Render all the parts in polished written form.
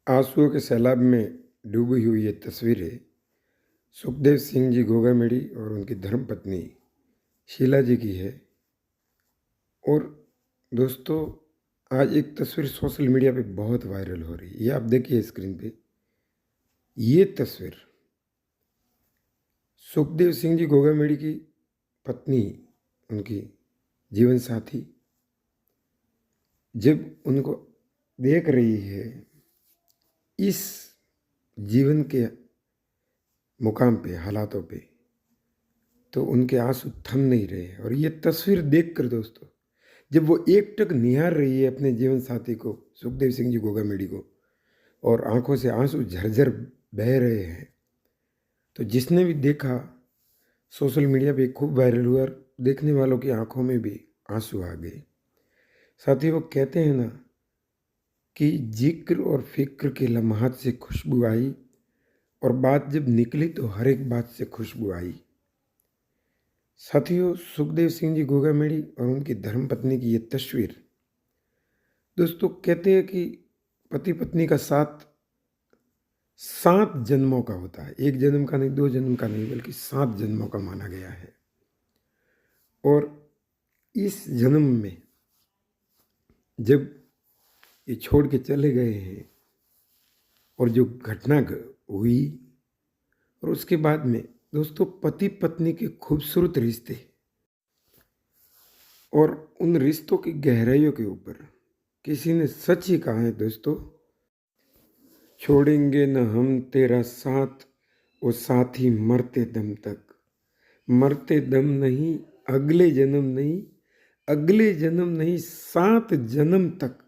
आंसुओं के सैलाब में डूबी हुई ये तस्वीरें सुखदेव सिंह जी गोगामेड़ी और उनकी धर्मपत्नी शीला जी की है। और दोस्तों, आज एक तस्वीर सोशल मीडिया पे बहुत वायरल हो रही है। ये आप देखिए स्क्रीन पे। ये तस्वीर सुखदेव सिंह जी गोगामेड़ी की पत्नी, उनकी जीवन साथी, जब उनको देख रही है इस जीवन के मुकाम पे, हालातों पे, तो उनके आंसू थम नहीं रहे। और ये तस्वीर देखकर दोस्तों, जब वो एकटक निहार रही है अपने जीवन साथी को, सुखदेव सिंह जी गोगामेड़ी को, और आंखों से आंसू झरझर बह रहे हैं, तो जिसने भी देखा सोशल मीडिया पे खूब वायरल हुआ और देखने वालों की आंखों में भी आंसू आ गए। साथ ही वो कहते हैं ना कि जिक्र और फिक्र के लम्हात से खुशबू आई, और बात जब निकली तो हर एक बात से खुशबू आई। साथियों, सुखदेव सिंह जी गोगामेड़ी और उनकी धर्मपत्नी की ये तस्वीर दोस्तों, कहते हैं कि पति पत्नी का साथ 7 जन्मों का होता है। 1 जन्म का नहीं, 2 जन्म का नहीं, बल्कि 7 जन्मों का माना गया है। और इस जन्म में जब ये छोड़ के चले गए हैं और जो घटना हुई, और उसके बाद में दोस्तों पति पत्नी के खूबसूरत रिश्ते और उन रिश्तों की गहराइयों के ऊपर किसी ने सच ही कहा है दोस्तों, छोड़ेंगे न हम तेरा साथ, वो साथी मरते दम तक। मरते दम नहीं, अगले जन्म नहीं, अगले जन्म नहीं, 7 जन्म तक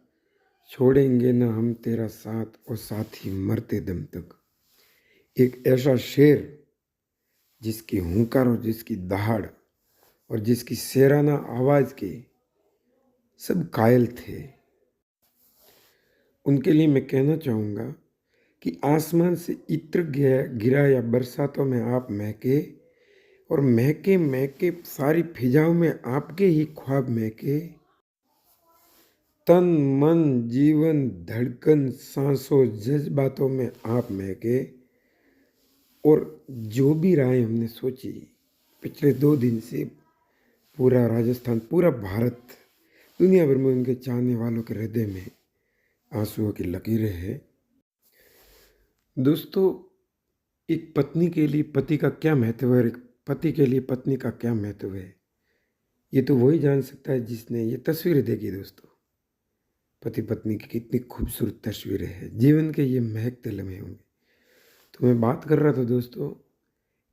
छोड़ेंगे न हम तेरा साथ, वो साथी मरते दम तक। एक ऐसा शेर जिसकी हुंकार और जिसकी दहाड़ और जिसकी शेराना आवाज़ के सब कायल थे। उनके लिए मैं कहना चाहूँगा कि आसमान से इत्र गिरा या बरसातों में आप महके, और महके महके सारी फिजाओं में आपके ही ख्वाब महके। तन मन जीवन धड़कन सांसों जज्बातों में आप महके। और जो भी राय हमने सोची पिछले 2 दिन से, पूरा राजस्थान, पूरा भारत, दुनिया भर में उनके चाहने वालों के हृदय में आंसुओं की लकीरें हैं। दोस्तों, एक पत्नी के लिए पति का क्या महत्व है और एक पति के लिए पत्नी का क्या महत्व है, ये तो वही जान सकता है जिसने ये तस्वीरें देखी। दोस्तों, पति पत्नी की कितनी खूबसूरत तस्वीरें हैं, जीवन के ये महकते लम्हे होंगे। तो मैं बात कर रहा था दोस्तों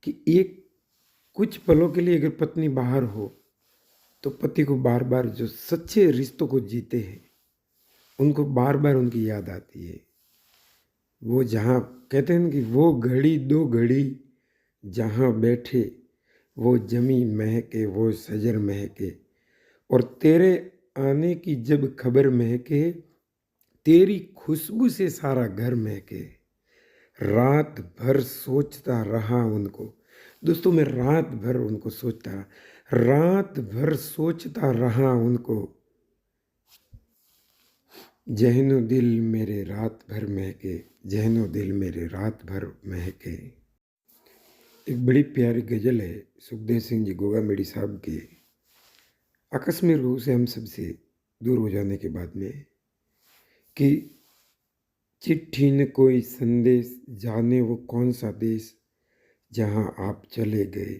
कि एक कुछ पलों के लिए अगर पत्नी बाहर हो तो पति को बार बार, जो सच्चे रिश्तों को जीते हैं, उनको बार बार उनकी याद आती है। वो जहाँ कहते हैं कि वो घड़ी 2 घड़ी जहाँ बैठे, वो जमी महके, वो सजर महके, और तेरे आने की जब खबर महके, तेरी खुशबू से सारा घर महके। रात भर सोचता रहा उनको। दोस्तों, मैं रात भर उनको सोचता रहा, रात भर सोचता रहा उनको। जहनो दिल मेरे रात भर महके, जहनो दिल मेरे रात भर महके। एक बड़ी प्यारी गज़ल है सुखदेव सिंह जी गोगामेड़ी साहब की, आकस्मिक रूप से हम सबसे दूर हो जाने के बाद में, कि चिट्ठी न कोई संदेश, जाने वो कौन सा देश, जहाँ आप चले गए।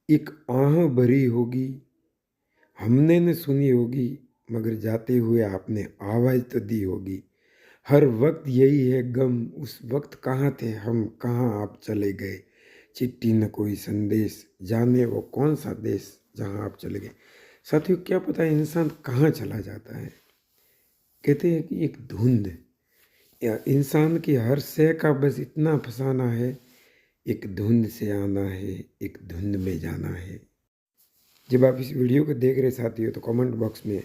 एक आह भरी होगी, हमने न सुनी होगी, मगर जाते हुए आपने आवाज़ तो दी होगी। हर वक्त यही है गम, उस वक्त कहाँ थे हम, कहाँ आप चले गए। चिट्ठी न कोई संदेश, जाने वो कौन सा देश, जहाँ आप चले गए। साथियों, क्या पता है इंसान कहाँ चला जाता है। कहते हैं कि एक धुंध, या इंसान की हर शय का बस इतना फसाना है, एक धुंध से आना है, एक धुंध में जाना है। जब आप इस वीडियो को देख रहे साथी हो तो कमेंट बॉक्स में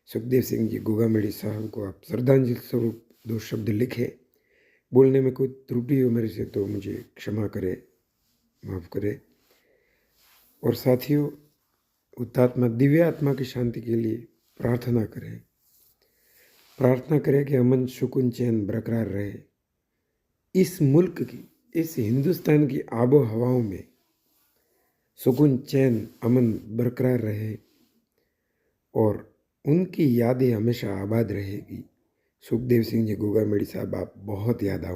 सुखदेव सिंह जी गोगामेड़ी साहब को आप श्रद्धांजलि स्वरूप 2 शब्द लिखें। बोलने में कोई त्रुटि हो मेरे से तो मुझे क्षमा करे, माफ़ करे। और साथियों, हुतात्मा दिव्य आत्मा की शांति के लिए प्रार्थना करें। प्रार्थना करें कि अमन सुकून चैन बरकरार रहे। इस मुल्क की, इस हिंदुस्तान की आबो हवाओं में सुकून चैन अमन बरकरार रहे और उनकी यादें हमेशा आबाद रहेगी। सुखदेव सिंह जी गोगामेड़ी साहब, आप बहुत याद आओ।